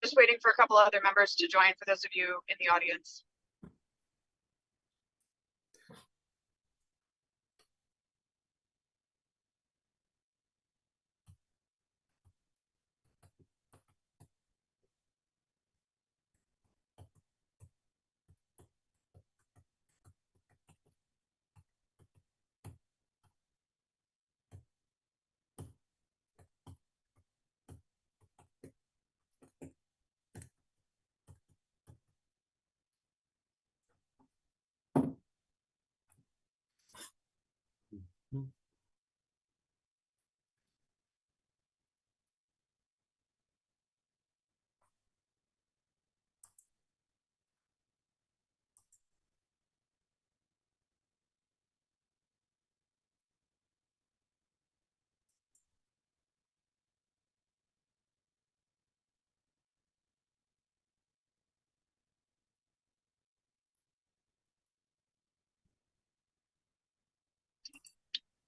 Just waiting for a couple other members to join for those of you in the audience.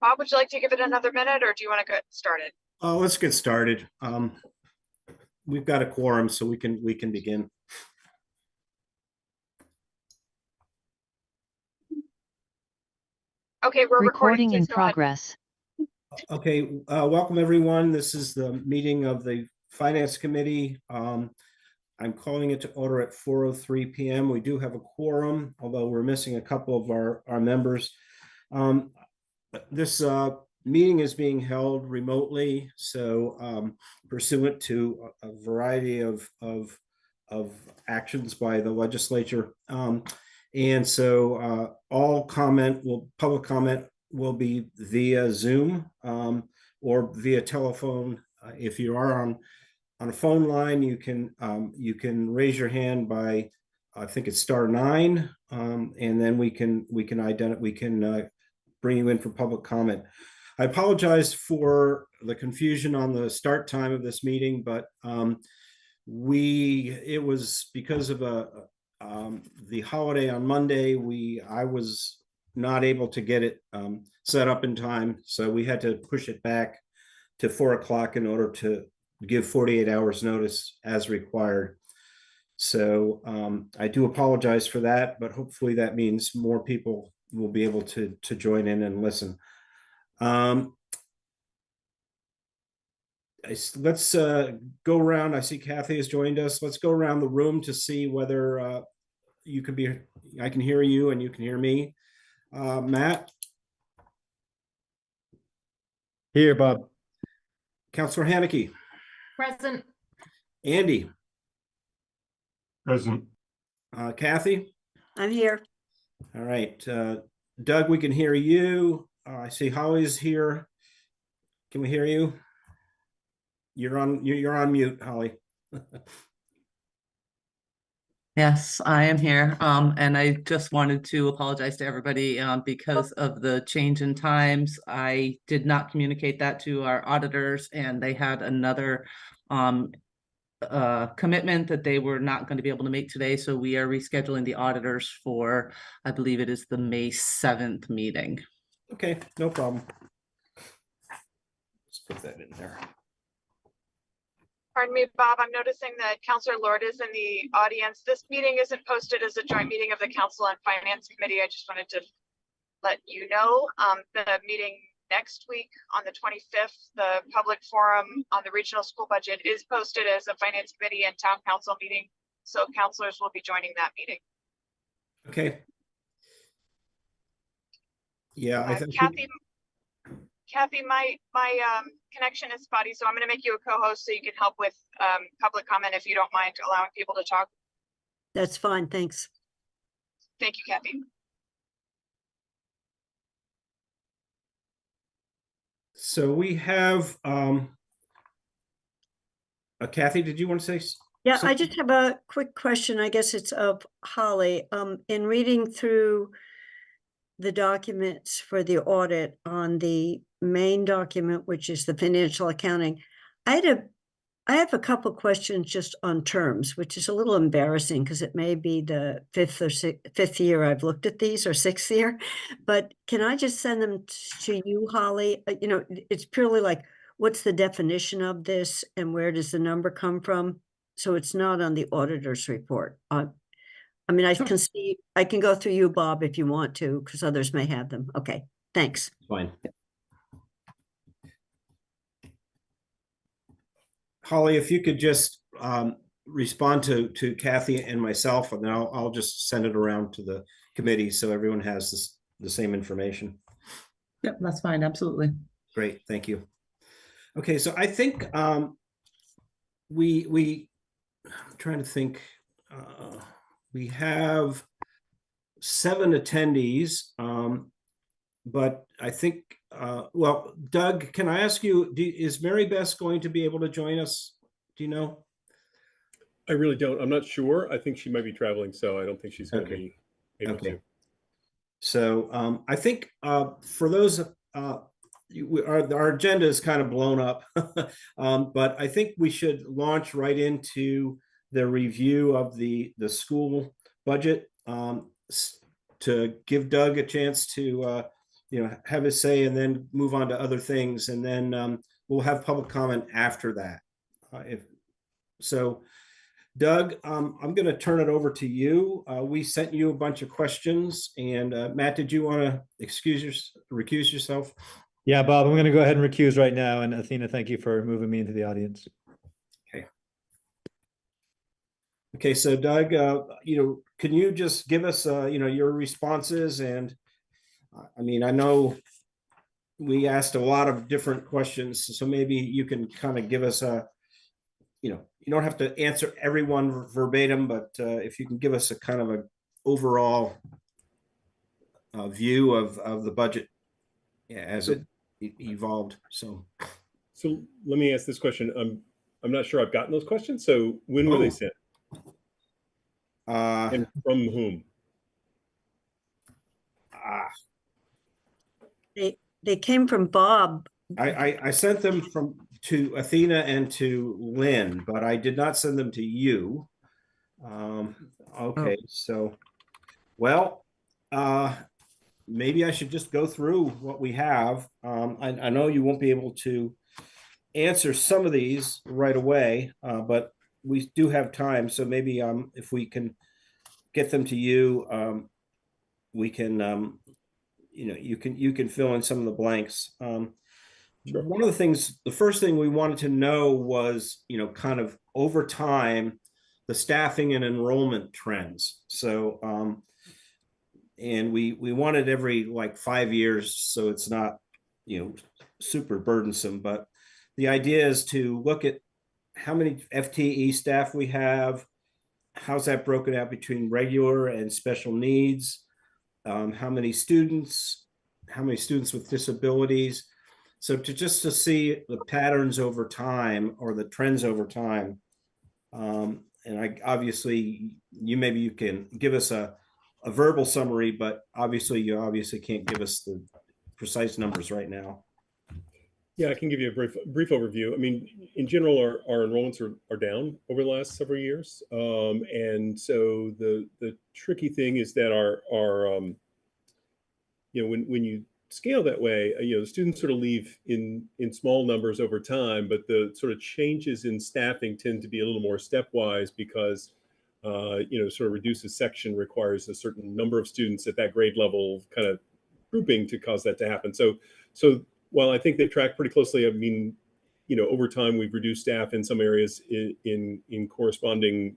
Bob, would you like to give it another minute, or do you want to get started? Let's get started. We've got a quorum, so we can begin. Okay, we're recording in progress. Okay, welcome everyone. This is the meeting of the Finance Committee. I'm calling it to order at 4:03 p.m. We do have a quorum, although we're missing a couple of our members. This meeting is being held remotely, so pursuant to a variety of actions by the legislature, and so all public comment will be via Zoom or via telephone. If you are on a phone line, you can raise your hand by, I think it's *9, and then we can bring you in for public comment. I apologize for the confusion on the start time of this meeting, but it was because of the holiday on Monday. I was not able to get it set up in time, so we had to push it back to 4 o'clock in order to give 48 hours notice as required. So I do apologize for that, but hopefully that means more people will be able to join in and listen. Let's go around. I see Kathy has joined us. Let's go around the room to see whether I can hear you and you can hear me. Matt? Here, Bob. Councilor Haneke? Present. Andy? Present. Kathy? I'm here. All right. Doug, we can hear you. I see Holly's here. Can we hear you? You're on mute, Holly. Yes, I am here. And I just wanted to apologize to everybody because of the change in times. I did not communicate that to our auditors, and they had another commitment that they were not going to be able to make today. So we are rescheduling the auditors for, I believe it is the May 7th meeting. Okay, no problem. Let's put that in there. Pardon me, Bob, I'm noticing that Councilor Lord is in the audience. This meeting isn't posted as a joint meeting of the Council and Finance Committee. I just wanted to let you know. The meeting next week on the 25th, the public forum on the regional school budget is posted as a Finance Committee and Town Council meeting. So councilors will be joining that meeting. Okay. Yeah, I think Kathy, my connection is spotty, so I'm going to make you a co-host so you can help with public comment if you don't mind allowing people to talk. That's fine, thanks. Thank you, Kathy. So we have Kathy, did you want to say? Yeah, something? I just have a quick question. I guess it's of Holly. In reading through the documents for the audit on the main document, which is the financial accounting, I have a couple questions just on terms, which is a little embarrassing because it may be the fifth year I've looked at these, or sixth year, but can I just send them to you, Holly? It's purely like, what's the definition of this and where does the number come from? so it's not on the auditor's report. I mean, Sure. I can go through you, Bob, if you want to, because others may have them. Okay, thanks. Fine. Holly, if you could just respond to Kathy and myself, and then I'll just send it around to the committee so everyone has the same information. Yep, that's fine, absolutely. Great, thank you. Okay, so I think I'm trying to think, we have 7 attendees, but I think, well, Doug, can I ask you, is Mary Beth going to be able to join us? Do you know? I really don't. I'm not sure. I think she might be traveling, so I don't think she's going to Okay. be able Okay. to. So I think for those, our agenda is kind of blown up, but I think we should launch right into the review of the school budget, to give Doug a chance to have his say, and then move on to other things, and then we'll have public comment after that. If so, Doug, I'm going to turn it over to you. We sent you a bunch of questions, and Matt, did you want to recuse yourself? Yeah, Bob, I'm going to go ahead and recuse right now. And Athena, thank you for moving me into the audience. Okay, so Doug, can you just give us, your responses? And I mean, I know we asked a lot of different questions, so maybe you can kind of give us you don't have to answer everyone verbatim, but if you can give us a kind of a overall view of the budget as it evolved. So let me ask this question. I'm not sure I've gotten those questions. So when were they sent? And from whom? They came from Bob. I sent them to Athena and to Lynn, but I did not send them to you. Okay, so, well, maybe I should just go through what we have. I know you won't be able to answer some of these right away, but we do have time. So maybe if we can get them to you, we can, you can fill in some of the blanks. Sure. One of the things, the first thing we wanted to know was, kind of over time, the staffing and enrollment trends. So, and we wanted every like 5 years, so it's not, super burdensome, but the idea is to look at how many FTE staff we have, how's that broken out between regular and special needs, how many students with disabilities. So to see the patterns over time or the trends over time. And obviously maybe you can give us a verbal summary, but you obviously can't give us the precise numbers right now. Yeah, I can give you a brief overview. I mean, in general, our enrollments are down over the last several years. And so the tricky thing is that our when you scale that way, the students sort of leave in small numbers over time, but the sort of changes in staffing tend to be a little more stepwise because, sort of reduces section requires a certain number of students at that grade level kind of grouping to cause that to happen. So while I think they track pretty closely, I mean, over time we've reduced staff in some areas in corresponding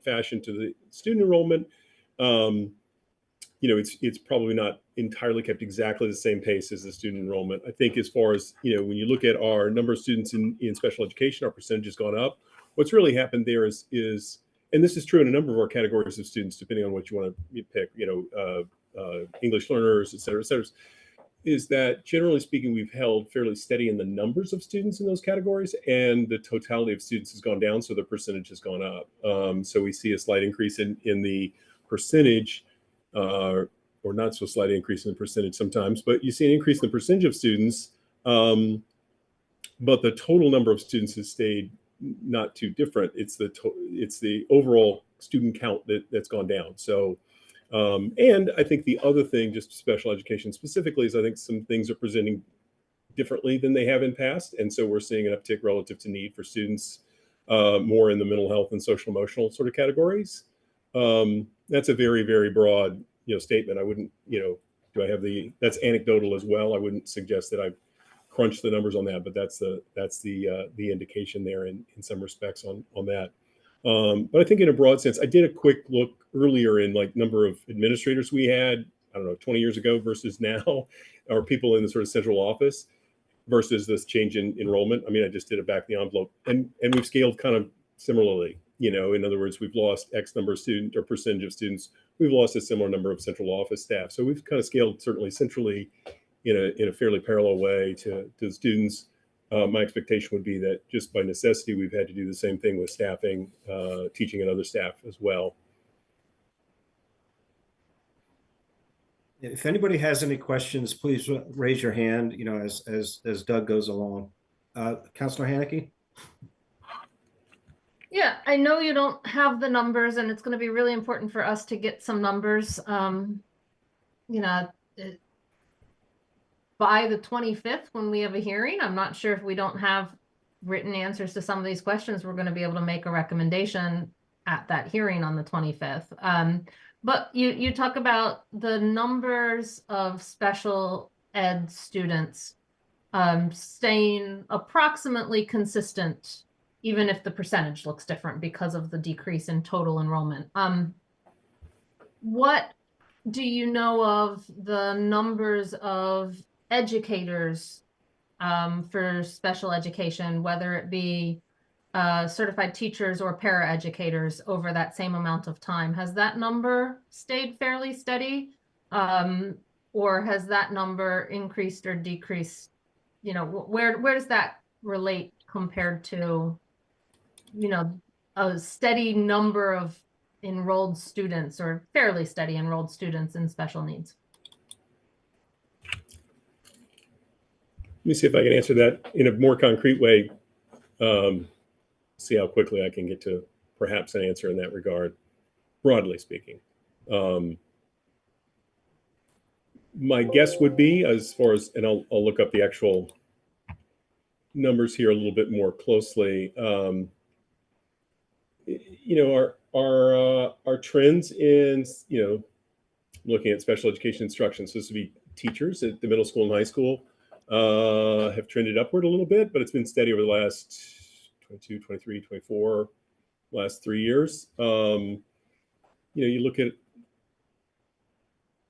fashion to the student enrollment. It's probably not entirely kept exactly the same pace as the student enrollment. I think as far as, when you look at our number of students in special education, our percentage has gone up. What's really happened there is, and this is true in a number of our categories of students, depending on what you want to pick, English learners, et cetera, is that generally speaking, we've held fairly steady in the numbers of students in those categories, and the totality of students has gone down, so the percentage has gone up. So we see a slight increase in the percentage, or not so slight increase in the percentage sometimes, but you see an increase in the percentage of students, but the total number of students has stayed not too different. It's the overall student count that's gone down. So, and I think the other thing, just special education specifically, is I think some things are presenting differently than they have in past. And so we're seeing an uptick relative to need for students more in the mental health and social emotional sort of categories. That's a very, very broad, statement. I wouldn't, do I have that's anecdotal as well. I wouldn't suggest that I've crunched the numbers on that, but that's the indication there in some respects on that. But I think in a broad sense, I did a quick look earlier in like number of administrators we had, I don't know, 20 years ago versus now, or people in the sort of central office versus this change in enrollment. I mean, I just did it back in the envelope, and we've scaled kind of similarly. In other words, we've lost X number of student or percentage of students. We've lost a similar number of central office staff. So we've kind of scaled certainly centrally in a fairly parallel way to the students. My expectation would be that just by necessity, we've had to do the same thing with staffing, teaching, and other staff as well. If anybody has any questions, please raise your hand, as Doug goes along. Councilor Haneke? Yeah, I know you don't have the numbers, and it's going to be really important for us to get some numbers. By the 25th, when we have a hearing, I'm not sure if we don't have written answers to some of these questions, we're going to be able to make a recommendation at that hearing on the 25th. But you talk about the numbers of special ed students staying approximately consistent, even if the percentage looks different because of the decrease in total enrollment. What do you know of the numbers of educators for special education, whether it be certified teachers or paraeducators over that same amount of time? Has that number stayed fairly steady? Or has that number increased or decreased? Where does that relate compared to, a steady number of enrolled students or fairly steady enrolled students in special needs? Let me see if I can answer that in a more concrete way. See how quickly I can get to perhaps an answer in that regard, broadly speaking. My guess would be, as far as, and I'll look up the actual numbers here a little bit more closely. Our trends in, looking at special education instruction, so this would be teachers at the middle school and high school, have trended upward a little bit, but it's been steady over the last 22, 23, 24, last 3 years. You look at,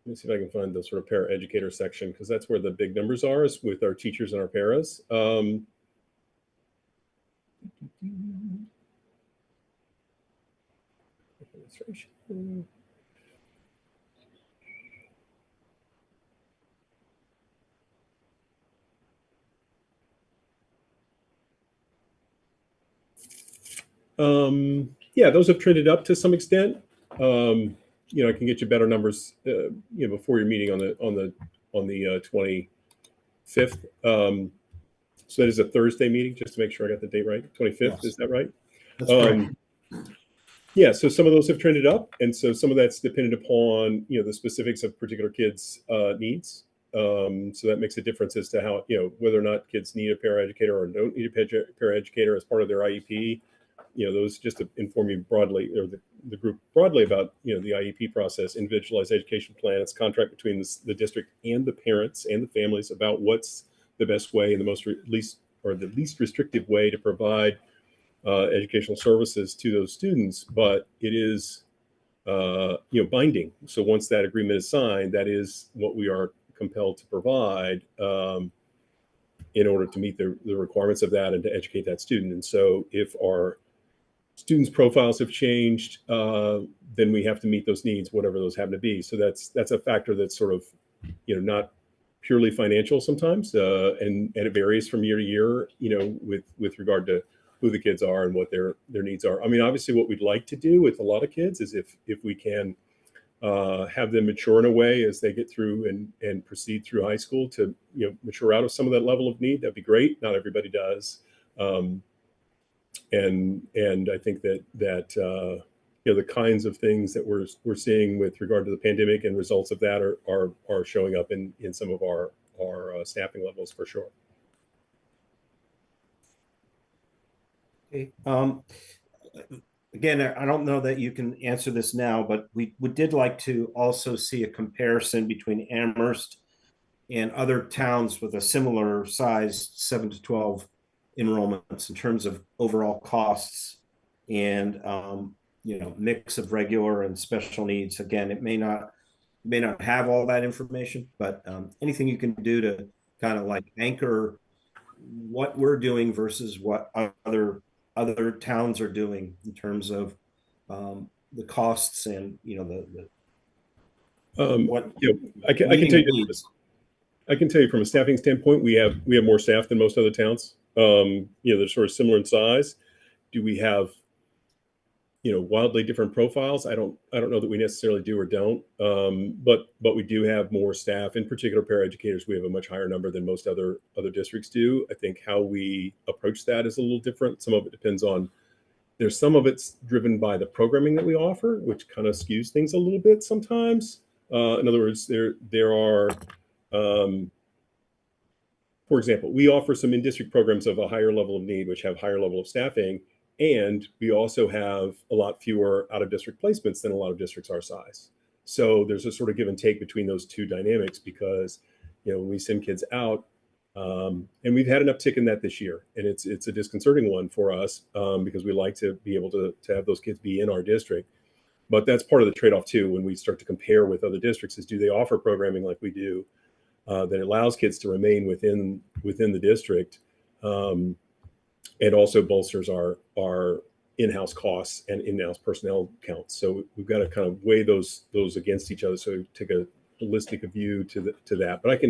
let me see if I can find the sort of paraeducator section, because that's where the big numbers are, is with our teachers and our paras. Yeah, those have trended up to some extent. I can get you better numbers, before your meeting on the 25th. So that is a Thursday meeting, just to make sure I got the date right. 25th, yes. Is that right? That's correct. Yeah, so some of those have trended up, and so some of that's dependent upon the specifics of particular kids' needs. So that makes a difference as to how whether or not kids need a paraeducator or don't need a paraeducator as part of their IEP. Those just to inform you broadly, or the group broadly, about the IEP process, individualized education plan. It's a contract between the district and the parents and the families about what's the best way and the least restrictive way to provide educational services to those students. But it is binding. So once that agreement is signed, that is what we are compelled to provide in order to meet the requirements of that and to educate that student. And so if our students' profiles have changed, then we have to meet those needs, whatever those happen to be. So that's a factor that's sort of, not purely financial sometimes, and it varies from year to year, with regard to who the kids are and what their needs are. I mean, obviously, what we'd like to do with a lot of kids is if we can have them mature in a way as they get through and proceed through high school to mature out of some of that level of need. That'd be great. Not everybody does. And I think that the kinds of things that we're seeing with regard to the pandemic and results of that are showing up in some of our Okay. Again, I don't know that you can answer this now, but we did like to also see a comparison between Amherst and other towns with a similar size 7 to 12 enrollments in terms of overall costs and mix of regular and special needs. Again, it may not have all that information, but anything you can do to kind of like anchor what we're doing versus what other towns are doing in terms of the costs and what You know, I can tell you needs. I can tell you from a staffing standpoint, we have more staff than most other towns. They're sort of similar in size. Do we have wildly different profiles? I don't know that we necessarily do or don't. But we do have more staff, in particular paraeducators. We have a much higher number than most other districts do. I think how we approach that is a little different. Some of it depends on, there's some of it's driven by the programming that we offer, which kind of skews things a little bit sometimes. In other words, there are for example, we offer some in-district programs of a higher level of need, which have higher level of staffing, and we also have a lot fewer out-of-district placements than a lot of districts our size. So there's a sort of give and take between those two dynamics because, when we send kids out, and we've had an uptick in that this year, and it's a disconcerting one for us because we like to be able to have those kids be in our district. But that's part of the trade-off too when we start to compare with other districts is, do they offer programming like we do that allows kids to remain within the district, and also bolsters our in-house costs and in-house personnel counts. So we've got to kind of weigh those against each other. So take a holistic view to that. But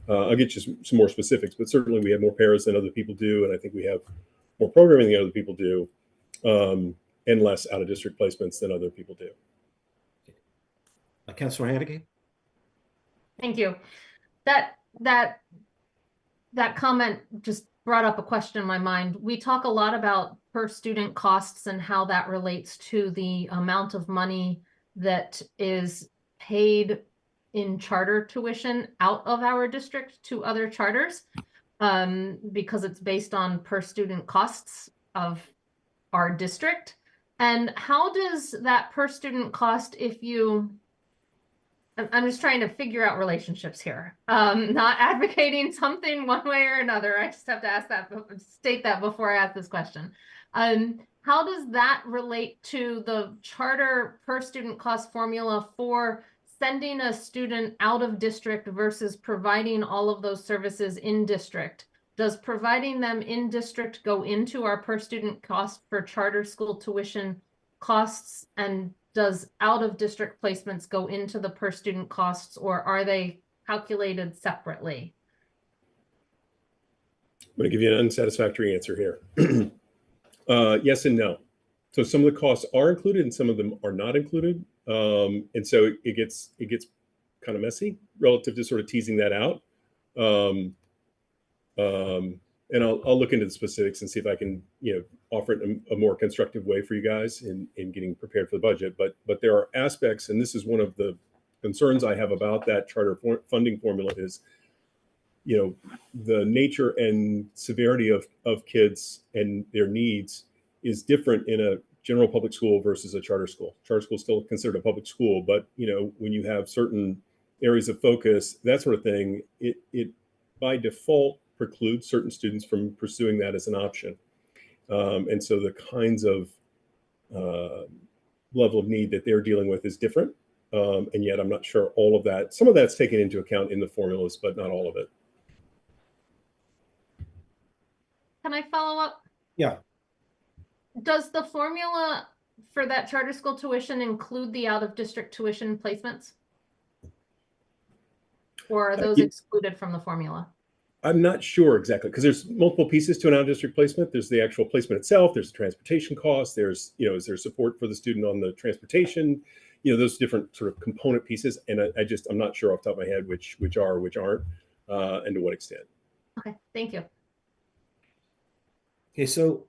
I'll get you some more specifics. But certainly we have more paras than other people do, and I think we have more programming than other people do, and less out-of-district placements than other people do. Councilor Hannigan? Thank you. That comment just brought up a question in my mind. We talk a lot about per student costs and how that relates to the amount of money that is paid in charter tuition out of our district to other charters, because it's based on per student costs of our district. And how does that per student cost, I'm just trying to figure out relationships here. Not advocating something one way or another. I just have to state that before I ask this question. How does that relate to the charter per student cost formula for sending a student out of district versus providing all of those services in district? Does providing them in district go into our per student cost for charter school tuition costs, and does out of district placements go into the per student costs, or are they calculated separately? I'm going to give you an unsatisfactory answer here. Yes and no. So some of the costs are included and some of them are not included. And so it gets kind of messy relative to sort of teasing that out. And I'll look into the specifics and see if I can, offer it in a more constructive way for you guys in getting prepared for the budget. But there are aspects, and this is one of the concerns I have about that charter funding formula is, the nature and severity of kids and their needs is different in a general public school versus a charter school. Charter school is still considered a public school, but when you have certain areas of focus, that sort of thing, it by default precludes certain students from pursuing that as an option. And so the kinds of level of need that they're dealing with is different. And yet I'm not sure all of that. Some of that's taken into account in the formulas, but not all of it. Can I follow up? Yeah. Does the formula for that charter school tuition include the out of district tuition placements? Or are those excluded from the formula? I'm not sure exactly, because there's multiple pieces to an out-of-district placement. There's the actual placement itself. There's the transportation costs. There's, is there support for the student on the transportation? Those different sort of component pieces. And I'm not sure off the top of my head which are, which aren't, and to what extent. Okay, thank you. Okay, so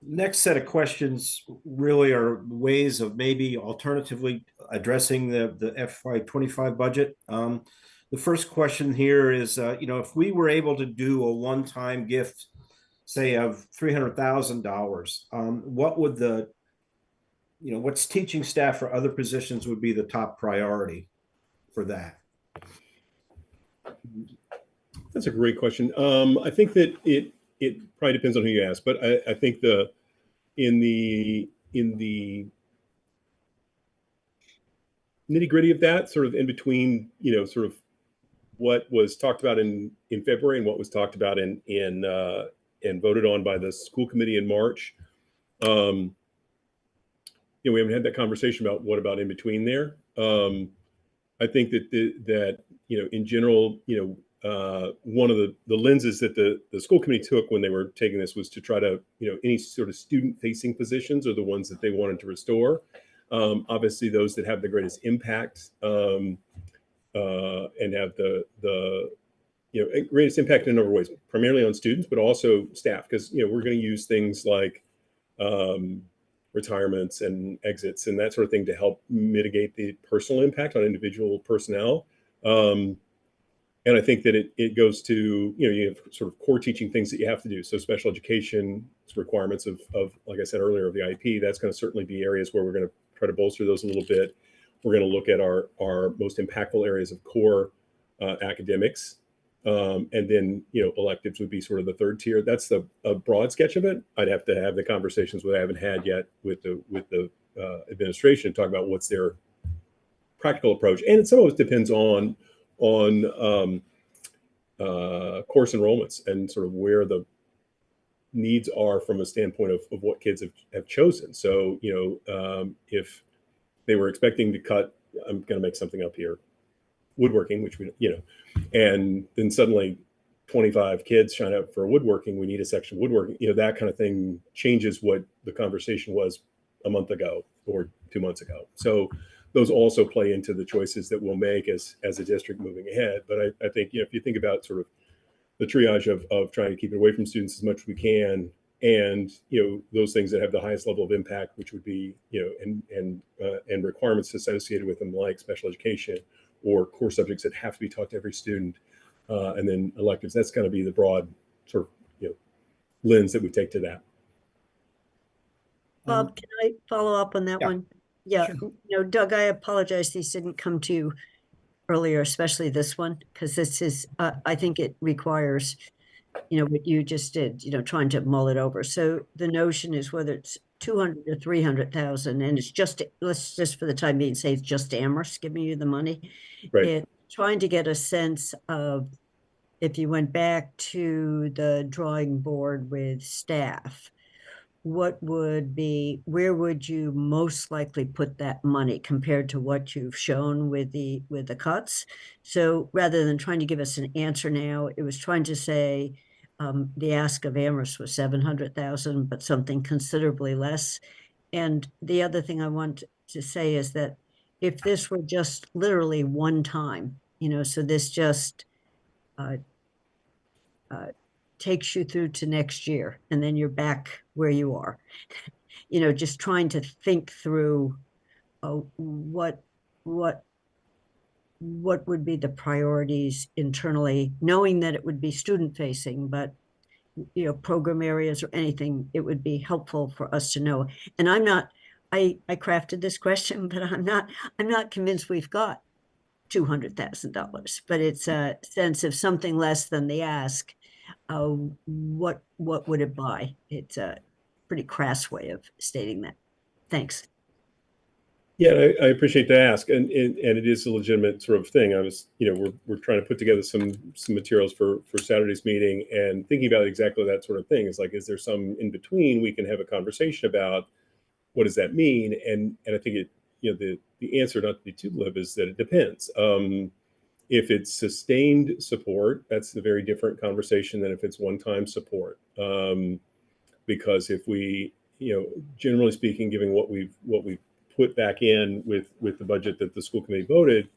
next set of questions really are ways of maybe alternatively addressing the FY25 budget. The first question here is, if we were able to do a one-time gift say of $300,000, what would what's teaching staff for other positions would be the top priority for that? That's a great question. I think that it probably depends on who you ask, but I think in the nitty gritty of that, sort of in between, sort of what was talked about in February and what was talked about and voted on by the school committee in March. We haven't had that conversation about what about in between there. I think that in general, one of the lenses that the school committee took when they were taking this was to try to, any sort of student facing positions are the ones that they wanted to restore. Obviously, those that have the greatest impact and have the greatest impact in a number of ways, primarily on students, but also staff, because we're going to use things like retirements and exits and that sort of thing to help mitigate the personal impact on individual personnel. And I think that it goes to, you have sort of core teaching things that you have to do. So special education requirements of like I said earlier, of the IEP, that's going to certainly be areas where we're going to try to bolster those a little bit. We're going to look at our most impactful areas of core academics. And then, electives would be sort of the third tier. That's a broad sketch of it. I'd have to have the conversations that I haven't had yet with the administration to talk about what's their practical approach. And some of it depends on course enrollments and sort of where the needs are from a standpoint of what kids have chosen. So, if they were expecting to cut, I'm going to make something up here, woodworking, which and then suddenly 25 kids sign up for woodworking, we need a section of woodworking, that kind of thing changes what the conversation was a month ago or 2 months ago. So those also play into the choices that we'll make as a district moving ahead. But I think, if you think about sort of the triage of trying to keep it away from students as much as we can, and those things that have the highest level of impact, which would be and requirements associated with them, like special education or core subjects that have to be taught to every student, and then electives. That's going to be the broad sort of lens that we take to that. Bob, can I follow up on that Yeah. one? Yeah, Sure. Doug, I apologize. These didn't come to you earlier, especially this one, because this is, I think it requires, what you just did, trying to mull it over. So the notion is whether it's 200 or 300,000, and it's let's just for the time being say it's just Amherst giving you the money. Right. It's trying to get a sense of, if you went back to the drawing board with staff, where would you most likely put that money compared to what you've shown with the cuts? So rather than trying to give us an answer now, it was trying to say, the ask of Amherst was 700,000, but something considerably less. And the other thing I want to say is that if this were just literally one time, so this just takes you through to next year, and then you're back where you are, just trying to think through what would be the priorities internally, knowing that it would be student facing, but program areas or anything, it would be helpful for us to know. And I crafted this question, but I'm not convinced we've got $200,000, but it's a sense of something less than the ask. What would it buy? It's a pretty crass way of stating that. Thanks. Yeah, I appreciate the ask, and it is a legitimate sort of thing. I was, we're trying to put together some materials for Saturday's meeting, and thinking about exactly that sort of thing. It's like, is there some in between we can have a conversation about? What does that mean? And I think the answer, not to be too glib, is that it depends. If it's sustained support, that's a very different conversation than if it's one-time support. Because if we, generally speaking, given what we've put back in with the budget that the school committee voted,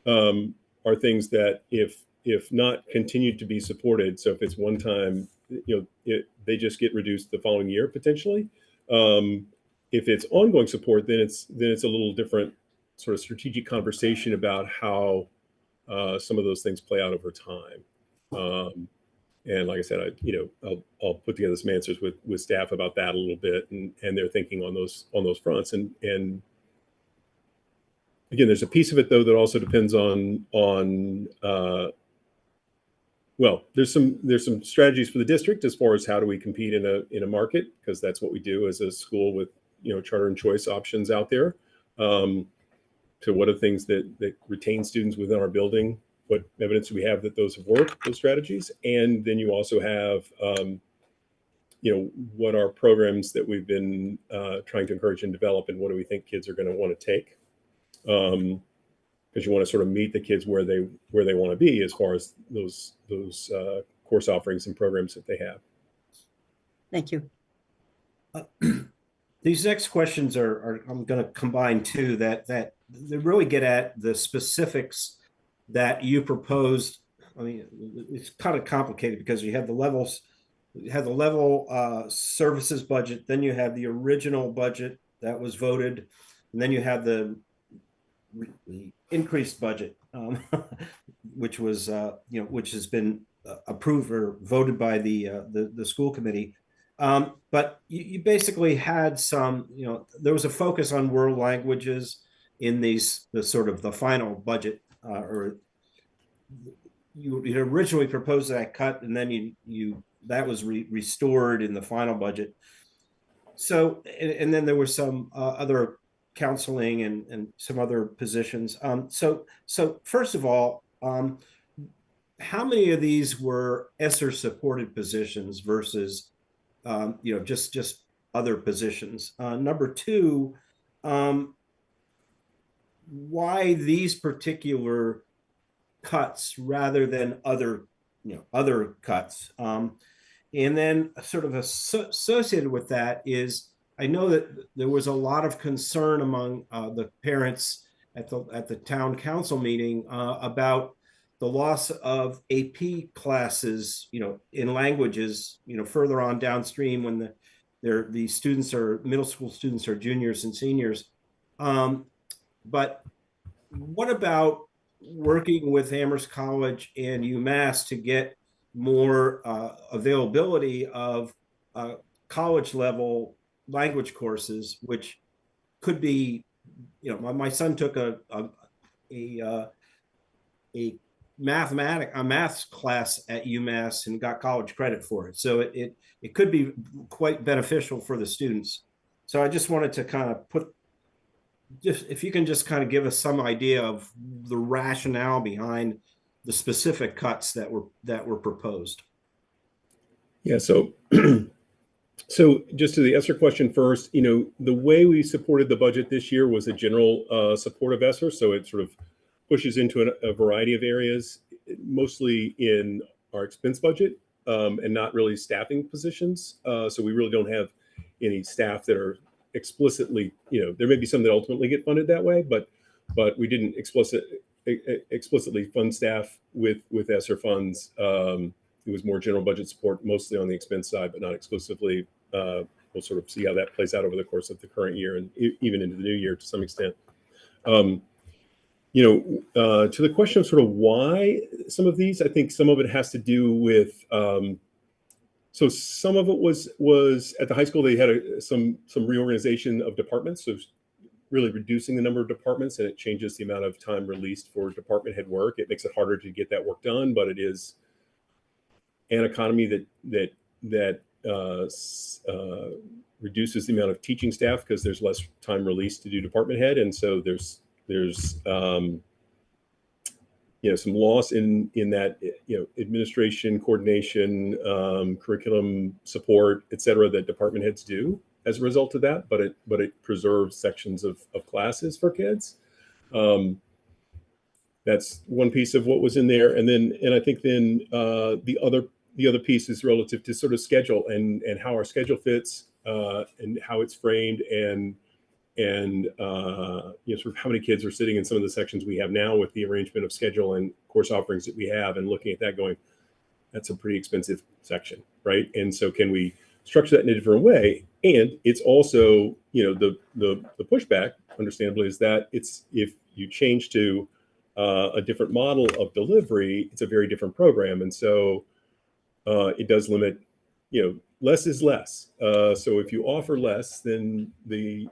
are things that if not continued to be supported, so if it's one time, they just get reduced the following year potentially. If it's ongoing support, then it's a little different sort of strategic conversation about how some of those things play out over time. And like I said, I'll put together some answers with staff about that a little bit, and their thinking on those fronts. And again, there's a piece of it though that also depends on well, there's some strategies for the district as far as how do we compete in a market, because that's what we do as a school with charter and choice options out there. So what are things that retain students within our building? What evidence do we have that those have worked, those strategies? And then you also have, what are programs that we've been trying to encourage and develop, and what do we think kids are going to want to take? Because you want to sort of meet the kids where they want to be as far as those course offerings and programs that they have. Thank you. These next questions are I'm going to combine two that they really get at the specifics that you proposed. I mean, it's kind of complicated because you have the levels, you have the level services budget, then you have the original budget that was voted, and then you have the increased budget, which was which has been approved or voted by the school committee. But you basically had some, there was a focus on world languages in the sort of the final budget, or you originally proposed that cut, and then that was restored in the final budget. So, and then there was some other counseling and some other positions. So first of all, how many of these were ESSER supported positions versus just other positions? Number two, why these particular cuts rather than other cuts? And then sort of associated with that is, I know that there was a lot of concern among the parents at the town council meeting about the loss of AP classes, in languages, further on downstream when the students are middle school students are juniors and seniors. But what about working with Amherst College and UMass to get more availability of college level language courses, which could be, my son took a maths class at UMass and got college credit for it. So it could be quite beneficial for the students. So I just wanted to kind of if you can just kind of give us some idea of the rationale behind the specific cuts that were proposed. Yeah. So so just to the ESSER question first, the way we supported the budget this year was a general support of ESSER. So it sort of pushes into a variety of areas, mostly in our expense budget, and not really staffing positions. So we really don't have any staff that are explicitly, there may be some that ultimately get funded that way, but we didn't explicitly fund staff with ESSER funds. It was more general budget support, mostly on the expense side, but not exclusively. We'll sort of see how that plays out over the course of the current year and even into the new year to some extent. To the question of sort of why some of these, I think some of it has to do with, so some of it was at the high school, they had some reorganization of departments. So really reducing the number of departments, and it changes the amount of time released for department head work. It makes it harder to get that work done, but it is an economy that reduces the amount of teaching staff because there's less time released to do department head. And so there's some loss in that, administration, coordination, curriculum support, et cetera, that department heads do as a result of that, but it preserves sections of classes for kids. That's one piece of what was in there. And I think then the other piece is relative to sort of schedule and how our schedule fits and how it's framed and sort of how many kids are sitting in some of the sections we have now with the arrangement of schedule and course offerings that we have, and looking at that going, that's a pretty expensive section, right? And so can we structure that in a different way? And it's also, the pushback, understandably, is that if you change to a different model of delivery, it's a very different program. And so it does limit, less is less. So if you offer less, then the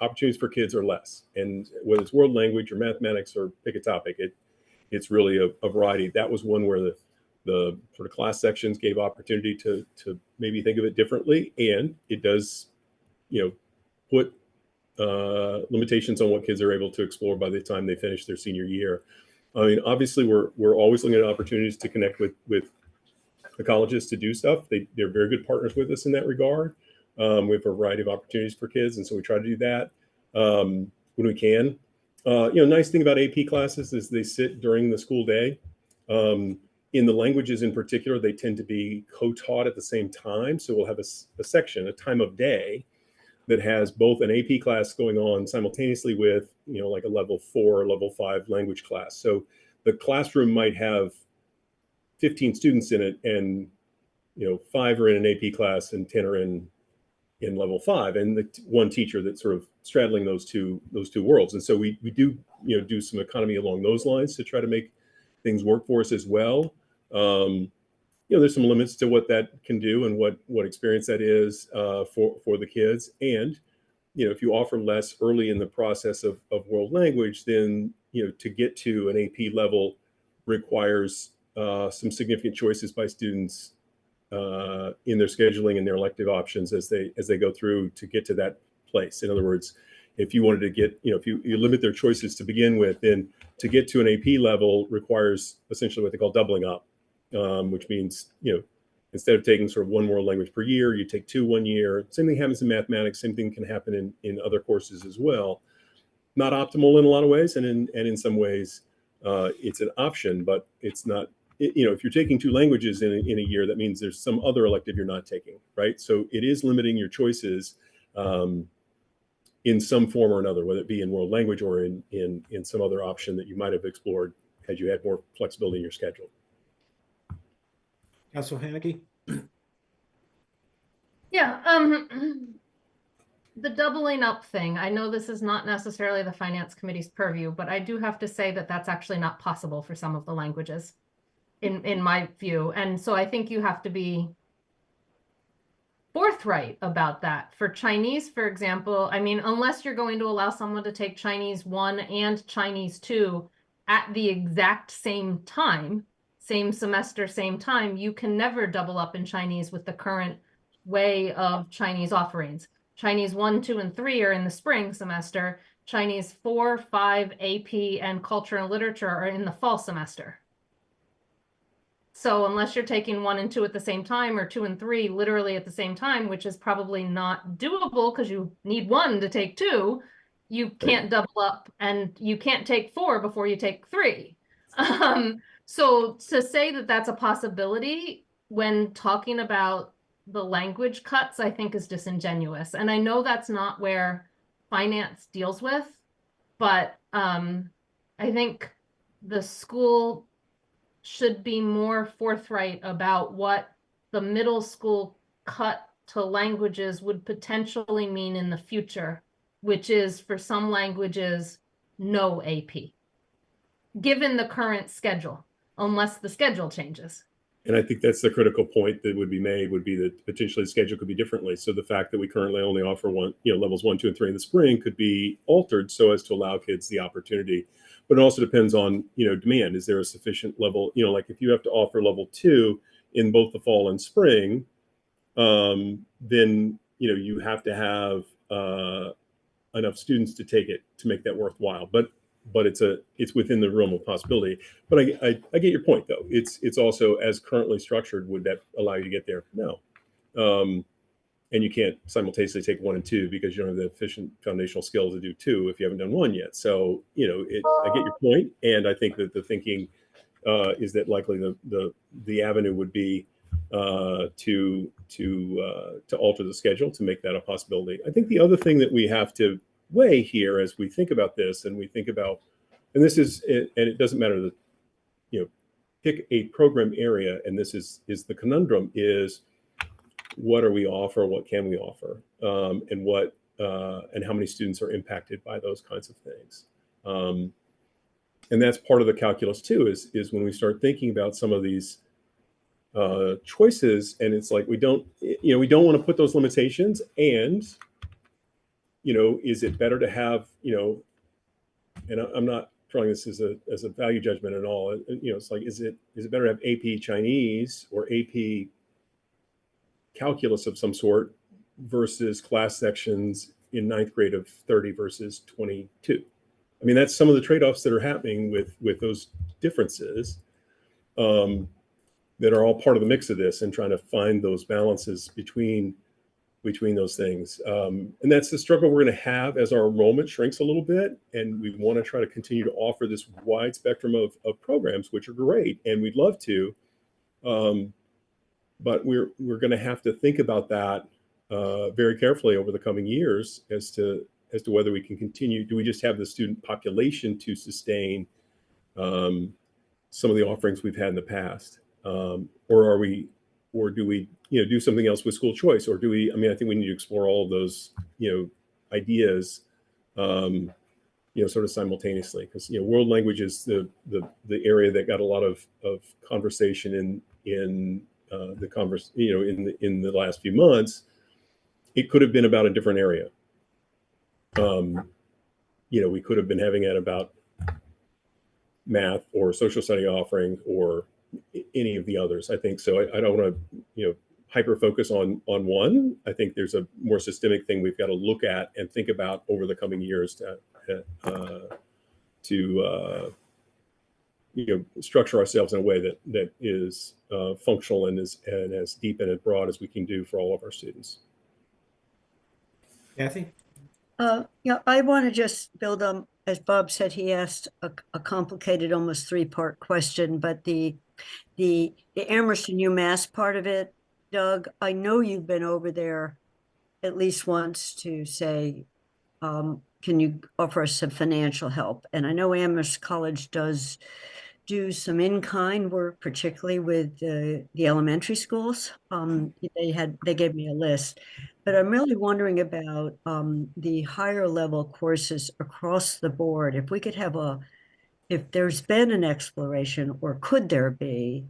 opportunities for kids are less. And whether it's world language or mathematics or pick a topic, it's really a variety. That was one where the sort of class sections gave opportunity to maybe think of it differently. And it does, put limitations on what kids are able to explore by the time they finish their senior year. I mean, obviously, we're always looking at opportunities to connect with the colleges to do stuff. They're very good partners with us in that regard. We have a variety of opportunities for kids, and so we try to do that when we can. Nice thing about AP classes is they sit during the school day. In the languages in particular, they tend to be co-taught at the same time. So we'll have a section, a time of day, that has both an AP class going on simultaneously with, like a level 4 or level 5 language class. So the classroom might have 15 students in it, and 5 are in an AP class and 10 are in level 5, and the one teacher that's sort of straddling those two worlds. And so we do do some economy along those lines to try to make things work for us as well. There's some limits to what that can do and what experience that is for the kids. And if you offer less early in the process of world language, then to get to an AP level requires some significant choices by students in their scheduling and their elective options as they go through to get to that place. In other words, if you wanted to get, if you limit their choices to begin with, then to get to an AP level requires essentially what they call doubling up, which means, instead of taking sort of one world language per year, you take 2 1 year. Same thing happens in mathematics. Same thing can happen in other courses as well. Not optimal in a lot of ways, and in some ways, it's an option, but it's not. If you're taking 2 languages in a year, that means there's some other elective you're not taking, right? So it is limiting your choices in some form or another, whether it be in world language or in some other option that you might have explored had you had more flexibility in your schedule. Councilor Haneke? Yeah, the doubling up thing, I know this is not necessarily the finance committee's purview, but I do have to say that that's actually not possible for some of the languages in my view. And so I think you have to be forthright about that. For Chinese, for example, I mean, unless you're going to allow someone to take Chinese 1 and Chinese 2 at the exact same time, same semester, same time, you can never double up in Chinese with the current way of Chinese offerings. Chinese 1, 2, and 3 are in the spring semester. Chinese 4, 5, AP, and culture and literature are in the fall semester. So unless you're taking 1 and 2 at the same time, or 2 and 3 literally at the same time, which is probably not doable because you need 1 to take 2, you can't double up, and you can't take 4 before you take 3. So to say that that's a possibility when talking about the language cuts, I think is disingenuous. And I know that's not where finance deals with, but I think the school should be more forthright about what the middle school cut to languages would potentially mean in the future, which is for some languages, no AP, given the current schedule, unless the schedule changes. And I think that's the critical point that would be made, would be that potentially the schedule could be differently. So the fact that we currently only offer levels 1, 2, and 3 in the spring could be altered so as to allow kids the opportunity. But it also depends on, demand. Is there a sufficient level, like if you have to offer level 2 in both the fall and spring, then, you have to have enough students to take it to make that worthwhile. But it's within the realm of possibility. But I get your point, though. It's also, as currently structured, would that allow you to get there? No. And you can't simultaneously take 1 and 2 because you don't have the efficient foundational skill to do 2 if you haven't done 1 yet. So, I get your point, and I think that the thinking is that likely the avenue would be to alter the schedule to make that a possibility. I think the other thing that we have to weigh here as we think about this, and we think about, and this is, and it doesn't matter that, pick a program area, and this is the conundrum, is what are we offer, what can we offer, and what and how many students are impacted by those kinds of things. And that's part of the calculus too, is when we start thinking about some of these choices, and it's like we don't want to put those limitations. And is it better to have and I'm not throwing this as a value judgment at all. It's like, is it better to have AP Chinese or AP calculus of some sort versus class sections in ninth grade of 30 versus 22? I mean, that's some of the trade-offs that are happening with those differences, that are all part of the mix of this, and trying to find those balances between those things. And that's the struggle we're going to have as our enrollment shrinks a little bit. And we want to try to continue to offer this wide spectrum of programs, which are great, and we'd love to. But we're going to have to think about that very carefully over the coming years as to whether we can continue. Do we just have the student population to sustain some of the offerings we've had in the past, or do we do something else with school choice, or do we? I mean, I think we need to explore all of those ideas, sort of simultaneously, because world language is the area that got a lot of conversation in the last few months. It could have been about a different area. We could have been having it about math or social study offering or any of the others. I think so. I don't want to hyper focus on one. I think there's a more systemic thing we've got to look at and think about over the coming years to structure ourselves in a way that is functional and as deep and as broad as we can do for all of our students. Kathy? Yeah, I want to just build on, as Bob said, he asked a complicated, almost three-part question, but the Amherst and UMass part of it, Doug, I know you've been over there at least once to say, can you offer us some financial help? And I know Amherst College does do some in-kind work, particularly with the elementary schools. They gave me a list, but I'm really wondering about the higher level courses across the board. If we could have if there's been an exploration, or could there be,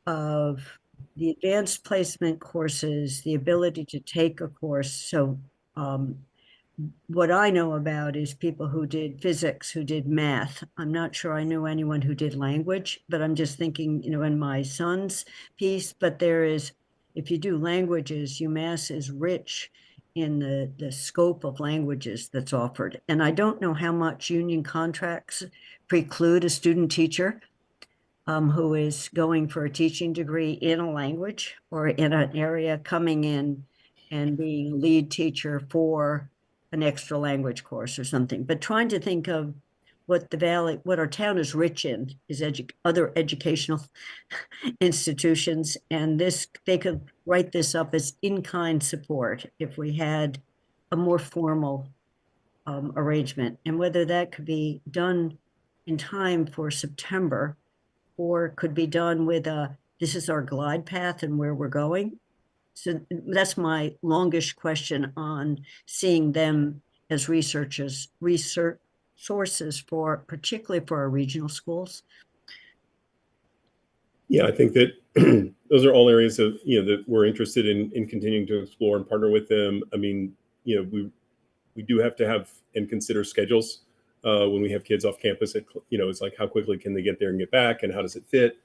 of the advanced placement courses, the ability to take a course. So what I know about is people who did physics, who did math. I'm not sure I knew anyone who did language, but I'm just thinking, in my son's piece. But there is, if you do languages, UMass is rich in the scope of languages that's offered. And I don't know how much union contracts preclude a student teacher who is going for a teaching degree in a language or in an area, coming in and being a lead teacher for an extra language course or something. But trying to think of what our town is rich in is other educational institutions, and they could write this up as in-kind support if we had a more formal arrangement, and whether that could be done in time for September, or could be done with this is our glide path and where we're going. So that's my longish question on seeing them as research sources particularly for our regional schools. Yeah, I think that those are all areas of that we're interested in continuing to explore and partner with them. I mean, we do have to have and consider schedules when we have kids off campus. It's like, how quickly can they get there and get back, and how does it fit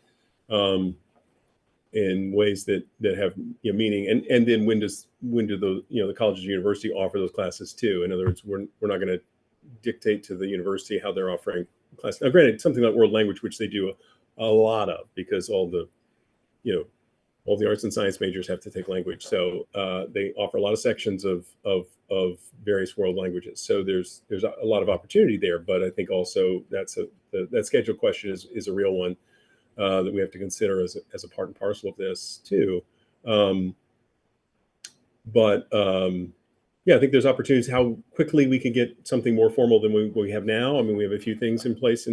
in ways that have meaning, and then when do the colleges and university offer those classes too? In other words, we're not going to dictate to the university how they're offering classes. Now, granted, something like world language, which they do a lot of, because all the arts and science majors have to take language, so they offer a lot of sections of various world languages. So there's a lot of opportunity there, but I think also that schedule question is a real one that we have to consider as a part and parcel of this too. Yeah, I think there's opportunities how quickly we can get something more formal than we have now. I mean, we have a few things in place